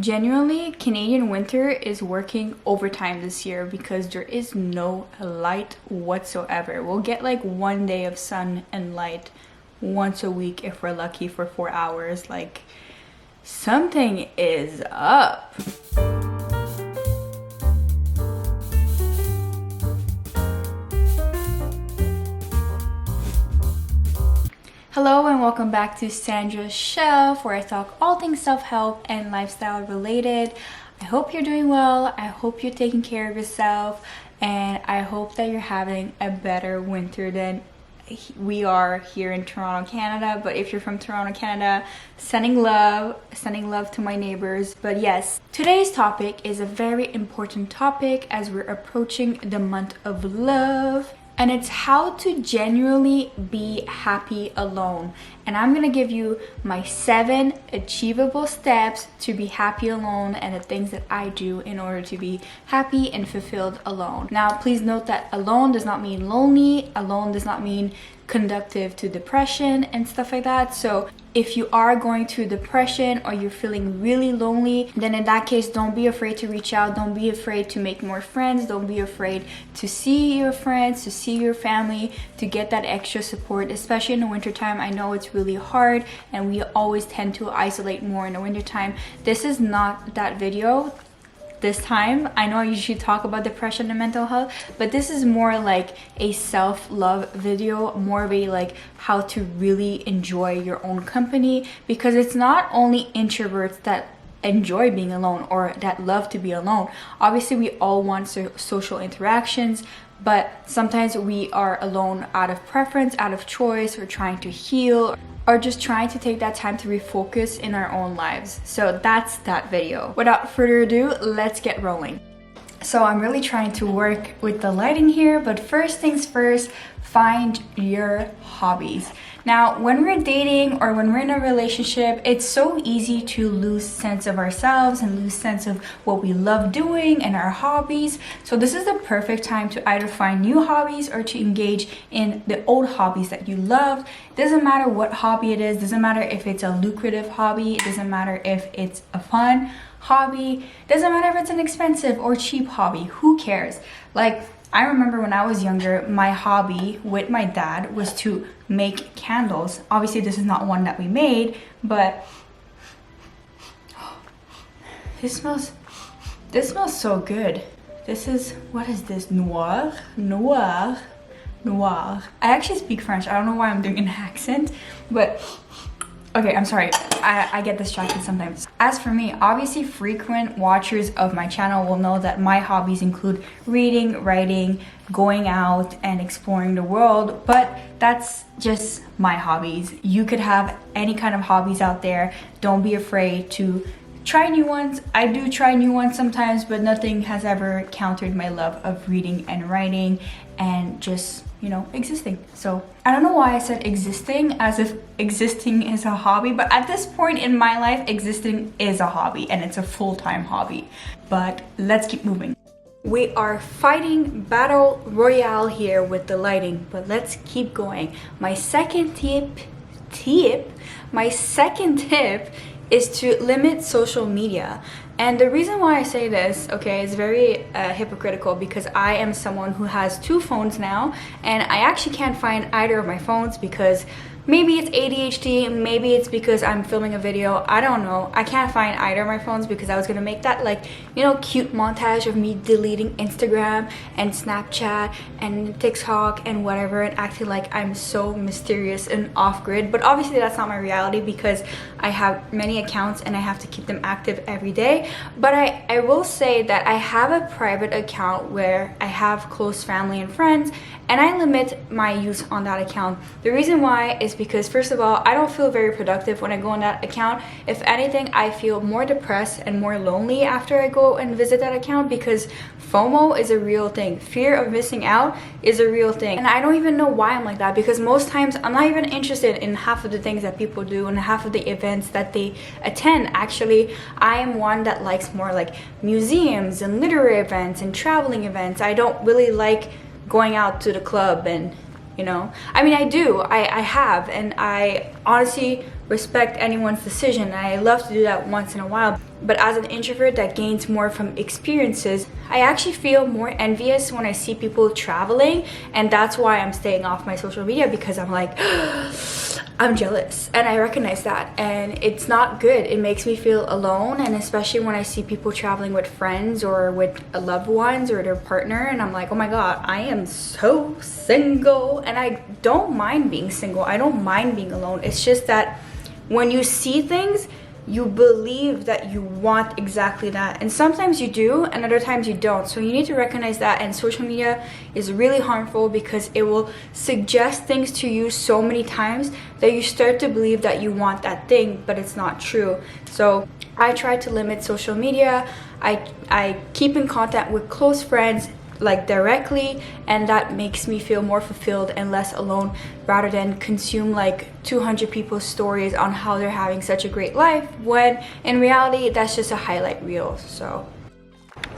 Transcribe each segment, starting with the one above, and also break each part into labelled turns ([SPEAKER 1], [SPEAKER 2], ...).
[SPEAKER 1] Genuinely, Canadian winter is working overtime this year because there is no light whatsoever. We'll get like 1 day of sun and light once a week if we're lucky for 4 hours. Like, something is up. Hello and welcome back to Sandra's Shelf, where I talk all things self-help and lifestyle related. I hope you're doing well. I hope you're taking care of yourself, and I hope that you're having a better winter than we are here in Toronto, Canada. But if you're from Toronto, Canada, sending love to my neighbors. But yes, today's topic is a very important topic as we're approaching the month of love. And it's how to genuinely be happy alone. And I'm gonna give you my 7 achievable steps to be happy alone and the things that I do in order to be happy and fulfilled alone. Now, please note that alone does not mean lonely. Alone does not mean conducive to depression and stuff like that. So if you are going through depression or you're feeling really lonely, then in that case, don't be afraid to reach out. Don't be afraid to make more friends. Don't be afraid to see your friends, to see your family, to get that extra support, especially in the wintertime. I know it's really hard and we always tend to isolate more in the wintertime. This is not that video. This time, I know I usually talk about depression and mental health, but this is more like a self-love video, more of a like how to really enjoy your own company, because it's not only introverts that enjoy being alone or that love to be alone. Obviously, we all want social interactions, but sometimes we are alone out of preference, out of choice, or trying to heal, or just trying to take that time to refocus in our own lives. So that's that video. Without further ado, let's get rolling. So I'm really trying to work with the lighting here, but first things first, find your hobbies. Now, when we're dating or when we're in a relationship, it's so easy to lose sense of ourselves and lose sense of what we love doing and our hobbies. So this is the perfect time to either find new hobbies or to engage in the old hobbies that you love. It doesn't matter what hobby it is, doesn't matter if it's a lucrative hobby, it doesn't matter if it's a fun hobby, doesn't matter if it's an expensive or cheap hobby, who cares? Like, I remember when I was younger, my hobby with my dad was to make candles. Obviously, this is not one that we made, but this smells so good. This is, what is this? Noir. I actually speak French. I don't know why I'm doing an accent, but okay, I'm sorry. I get distracted sometimes. As for me, obviously frequent watchers of my channel will know that my hobbies include reading, writing, going out, and exploring the world, but that's just my hobbies. You could have any kind of hobbies out there. Don't be afraid to try new ones. I do try new ones sometimes, but nothing has ever countered my love of reading and writing and just, you know, existing. So I don't know why I said existing as if existing is a hobby, but at this point in my life, existing is a hobby and it's a full-time hobby. But let's keep moving. We are fighting battle royale here with the lighting, but let's keep going. My second tip is to limit social media. And the reason why I say this, okay, is very hypocritical, because I am someone who has 2 phones now, and I actually can't find either of my phones because maybe it's ADHD, maybe it's because I'm filming a video, I don't know. I can't find either of my phones because I was gonna make that, like, you know, cute montage of me deleting Instagram and Snapchat and TikTok and whatever and acting like I'm so mysterious and off-grid. But obviously that's not my reality because I have many accounts and I have to keep them active every day. But I will say that I have a private account where I have close family and friends, and I limit my use on that account. The reason why is because, first of all, I don't feel very productive when I go on that account. If anything, I feel more depressed and more lonely after I go and visit that account, because FOMO is a real thing. Fear of missing out is a real thing. And I don't even know why I'm like that, because most times I'm not even interested in half of the things that people do and half of the events that they attend. Actually, I am one that likes more like museums and literary events and traveling events. I don't really like going out to the club and, you know, I mean, I do, I have, and I honestly respect anyone's decision. I love to do that once in a while, but as an introvert that gains more from experiences, I actually feel more envious when I see people traveling, and that's why I'm staying off my social media, because I'm like, I'm jealous, and I recognize that, and it's not good. It makes me feel alone, and especially when I see people traveling with friends or with loved ones or their partner, and I'm like, oh my god, I am so single. And I don't mind being single, I don't mind being alone. It's just that when you see things, you believe that you want exactly that, and sometimes you do and other times you don't. So you need to recognize that, and social media is really harmful because it will suggest things to you so many times that you start to believe that you want that thing, but it's not true. So I try to limit social media. I keep in contact with close friends, like directly, and that makes me feel more fulfilled and less alone, rather than consume like 200 people's stories on how they're having such a great life, when in reality that's just a highlight reel. So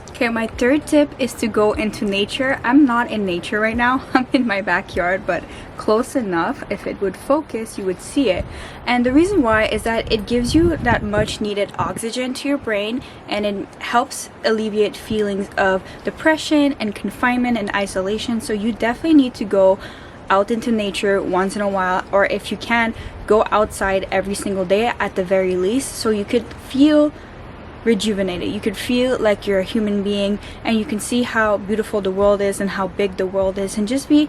[SPEAKER 1] okay, my third tip is to go into nature. I'm not in nature right now, I'm in my backyard, but close enough. If it would focus, you would see it. And the reason why is that it gives you that much needed oxygen to your brain, and it helps alleviate feelings of depression and confinement and isolation. So you definitely need to go out into nature once in a while, or if you can, go outside every single day at the very least, so you could feel rejuvenated. You could feel like you're a human being, and you can see how beautiful the world is and how big the world is, and just be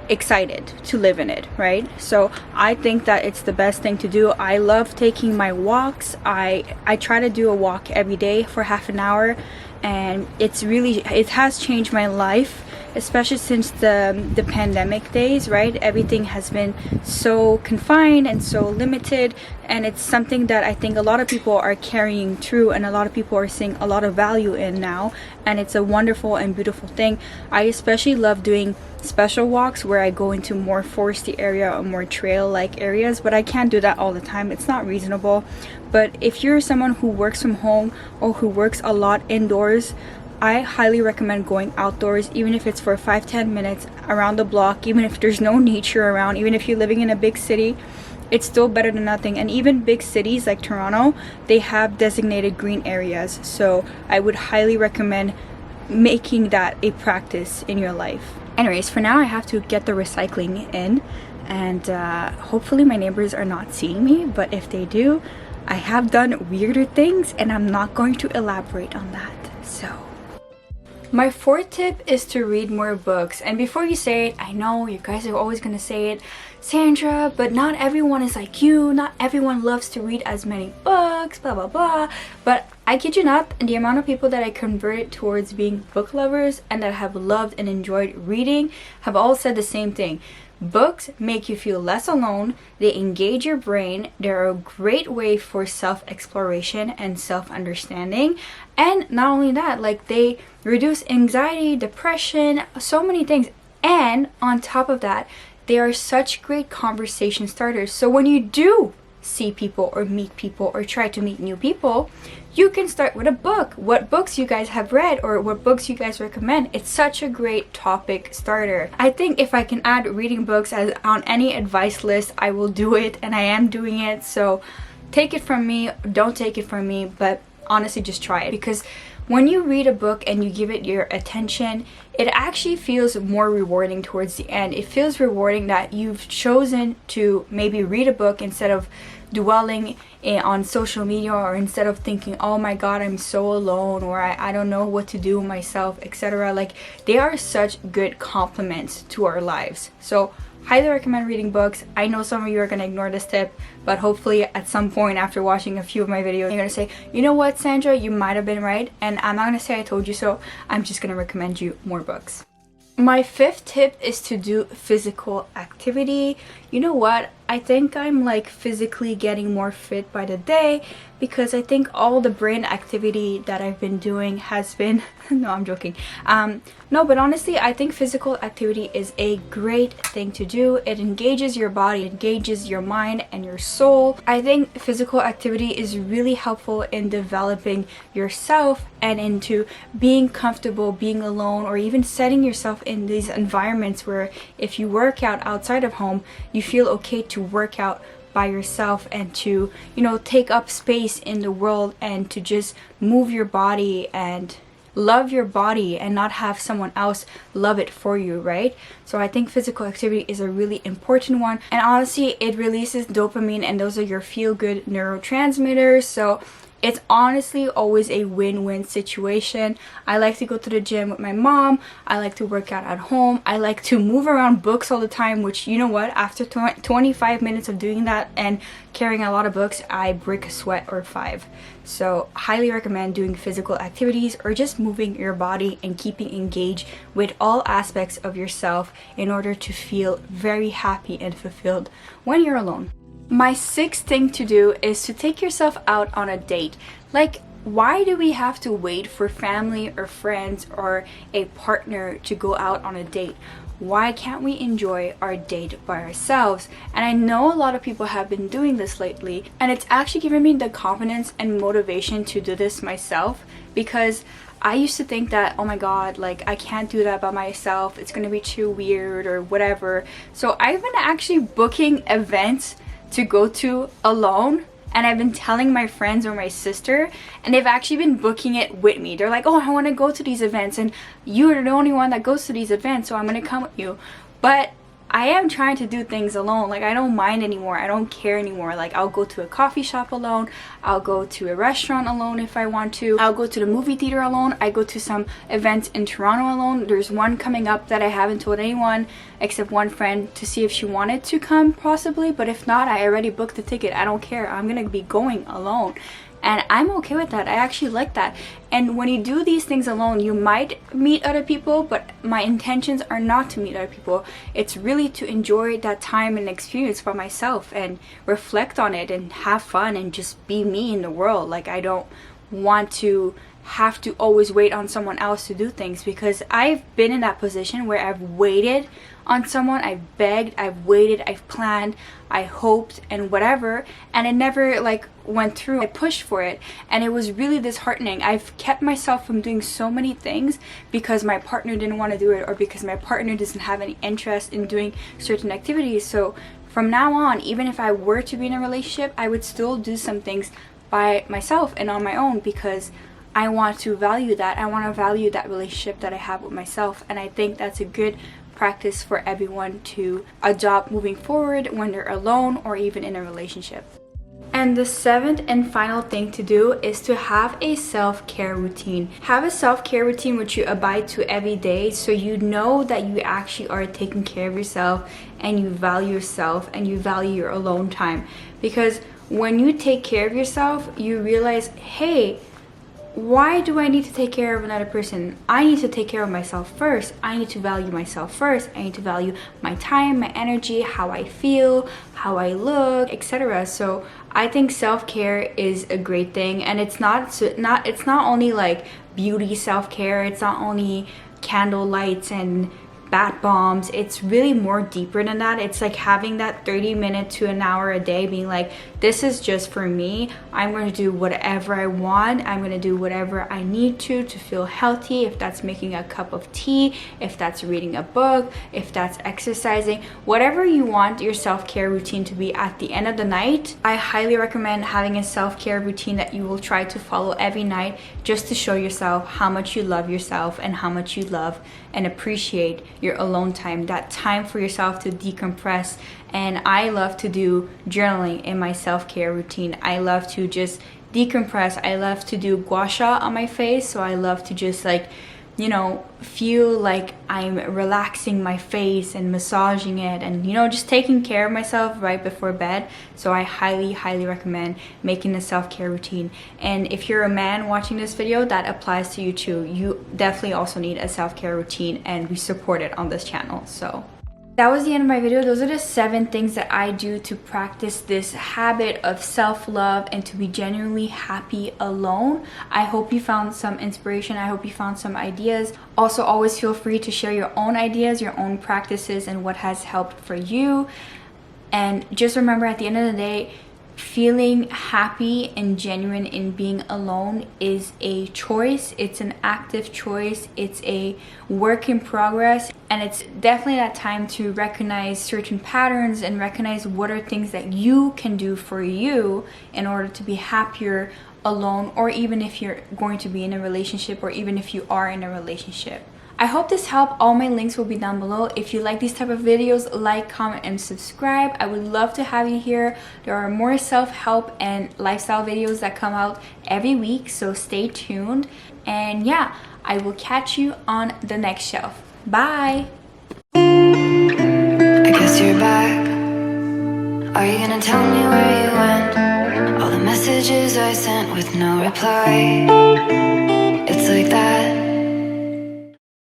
[SPEAKER 1] excited to live in it, right? So I think that it's the best thing to do. I love taking my walks. I try to do a walk every day for half an hour, and it has changed my life, especially since the pandemic days, right? Everything has been so confined and so limited, and it's something that I think a lot of people are carrying through, and a lot of people are seeing a lot of value in now, and it's a wonderful and beautiful thing. I especially love doing special walks where I go into more foresty area or more trail like areas, but I can't do that all the time. It's not reasonable. But if you're someone who works from home or who works a lot indoors, I highly recommend going outdoors, even if it's for 5-10 minutes around the block, even if there's no nature around, even if you're living in a big city. It's still better than nothing. And even big cities like Toronto, they have designated green areas, so I would highly recommend making that a practice in your life. Anyways, for now I have to get the recycling in, and hopefully my neighbors are not seeing me, but if they do, I have done weirder things, and I'm not going to elaborate on that. So my fourth tip is to read more books. And before you say it, I know you guys are always gonna say it, Sandra, but not everyone is like you. Not everyone loves to read as many books, blah blah blah. But I kid you not, the amount of people that I converted towards being book lovers and that have loved and enjoyed reading have all said the same thing. Books make you feel less alone, they engage your brain, they're a great way for self-exploration and self-understanding, and not only that, like they reduce anxiety, depression, so many things. And on top of that, they are such great conversation starters. So when you do see people or meet people or try to meet new people, you can start with a book. What books you guys have read or what books you guys recommend. It's such a great topic starter. I think if I can add reading books as on any advice list, I will do it, and I am doing it. So take it from me, don't take it from me, but honestly just try it, because when you read a book and you give it your attention, it actually feels more rewarding towards the end. It feels rewarding that you've chosen to maybe read a book instead of dwelling on social media, or instead of thinking, oh my god, I'm so alone, or I don't know what to do myself, etc. Like, they are such good compliments to our lives. So highly recommend reading books. I know some of you are going to ignore this tip, but hopefully at some point after watching a few of my videos, you're going to say, you know what, Sandra, you might have been right, and I'm not going to say I told you so. I'm just going to recommend you more books. My fifth tip is to do physical activity. You know what? I think I'm like physically getting more fit by the day, because I think all the brain activity that I've been doing has been no, I'm joking. No, but honestly, I think physical activity is a great thing to do. It engages your body, it engages your mind and your soul. I think physical activity is really helpful in developing yourself and into being comfortable being alone, or even setting yourself in these environments where if you work out outside of home, you feel okay to work out by yourself and to, you know, take up space in the world and to just move your body and love your body and not have someone else love it for you, right? So I think physical activity is a really important one, and honestly it releases dopamine, and those are your feel-good neurotransmitters. So it's honestly always a win-win situation. I like to go to the gym with my mom. I like to work out at home. I like to move around books all the time, which, you know what, after 25 minutes of doing that and carrying a lot of books, I break a sweat or 5. So highly recommend doing physical activities or just moving your body and keeping engaged with all aspects of yourself in order to feel very happy and fulfilled when you're alone. My 6th thing to do is to take yourself out on a date. Like, why do we have to wait for family or friends or a partner to go out on a date? Why can't we enjoy our date by ourselves? And I know a lot of people have been doing this lately, and it's actually given me the confidence and motivation to do this myself, because I used to think that, oh my god, like I can't do that by myself, it's gonna be too weird or whatever. So I've been actually booking events to go to alone, and I've been telling my friends or my sister, and they've actually been booking it with me. They're like, oh, I want to go to these events, and you're the only one that goes to these events, so I'm gonna come with you. But I am trying to do things alone. Like, I don't mind anymore. I don't care anymore. Like, I'll go to a coffee shop alone. I'll go to a restaurant alone if I want to. I'll go to the movie theater alone. I go to some events in Toronto alone. There's one coming up that I haven't told anyone except one friend to see if she wanted to come possibly. But if not, I already booked the ticket. I don't care. I'm gonna be going alone. And I'm okay with that. I actually like that. And when you do these things alone, you might meet other people, but my intentions are not to meet other people. It's really to enjoy that time and experience by myself and reflect on it and have fun and just be me in the world. Like, I don't want to have to always wait on someone else to do things, because I've been in that position where I've waited on someone. I've begged, I've waited, I've planned, I hoped and whatever, and it never like went through. I pushed for it and it was really disheartening. I've kept myself from doing so many things because my partner didn't want to do it, or because my partner doesn't have any interest in doing certain activities. So from now on, even if I were to be in a relationship, I would still do some things by myself and on my own, because I want to value that. I want to value that relationship that I have with myself, and I think that's a good practice for everyone to adopt moving forward when they're alone or even in a relationship. And the 7th and final thing to do is to have a self-care routine. Have a self-care routine which you abide to every day, so you know that you actually are taking care of yourself and you value yourself and you value your alone time. Because when you take care of yourself, you realize, hey, why do I need to take care of another person? I need to take care of myself first. I need to value myself first. I need to value my time, my energy, how I feel, how I look, etc. So I think self-care is a great thing, and it's not only like beauty self-care. It's not only candle lights and bath bombs. It's really more deeper than that. It's like having that 30 minutes to an hour a day being like, this is just for me. I'm going to do whatever I want. I'm going to do whatever I need to feel healthy. If that's making a cup of tea, if that's reading a book, if that's exercising, whatever you want your self-care routine to be at the end of the night, I highly recommend having a self-care routine that you will try to follow every night, just to show yourself how much you love yourself and how much you love and appreciate your alone time, that time for yourself to decompress. And I love to do journaling in my self-care routine. I love to just decompress. I love to do gua sha on my face. So I love to just like, you know, feel like I'm relaxing my face and massaging it and, you know, just taking care of myself right before bed. So I highly recommend making a self-care routine. And if you're a man watching this video, that applies to you too. You definitely also need a self-care routine, and we support it on this channel. So that was the end of my video. Those are the 7 things that I do to practice this habit of self-love and to be genuinely happy alone. I hope you found some inspiration. I hope you found some ideas. Also, always feel free to share your own ideas, your own practices, and what has helped for you. And just remember, at the end of the day, feeling happy and genuine in being alone is a choice. It's an active choice. It's a work in progress. And it's definitely that time to recognize certain patterns and recognize what are things that you can do for you in order to be happier alone, or even if you're going to be in a relationship, or even if you are in a relationship. I hope this helped. All my links will be down below. If you like these type of videos, like, comment, and subscribe. I would love to have you here. There are more self-help and lifestyle videos that come out every week, so stay tuned. And yeah, I will catch you on the next shelf. Bye!
[SPEAKER 2] I guess you're back. Are you gonna tell me where you went? All the messages I sent with no reply.